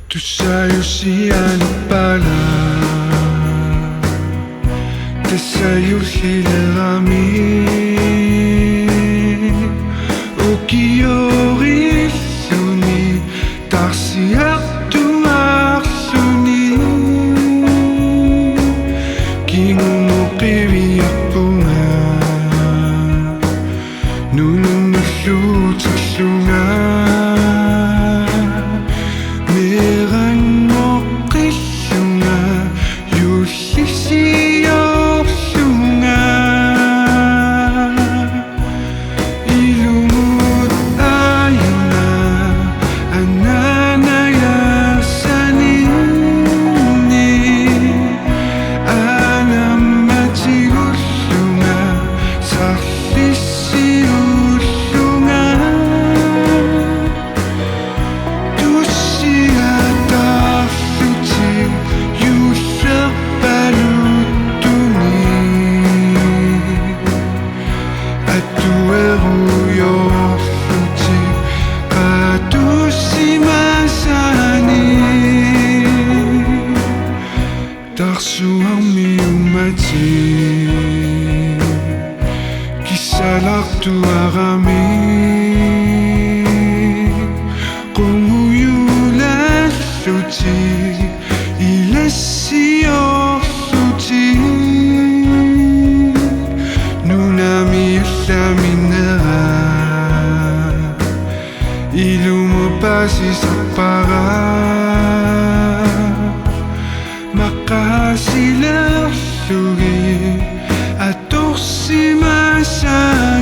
Tu sa'yo siya pala, te sa'yo sila kami. Ukiyo suni, taksiak tuak suni. Kingunukiwiak punga, nunumulut sa sunga. Suami umaci Kisalak tua kami Kung uyulan suci Ilesio suci Nunami samina Ilumupasi sa para Makasilaw sugi at si masa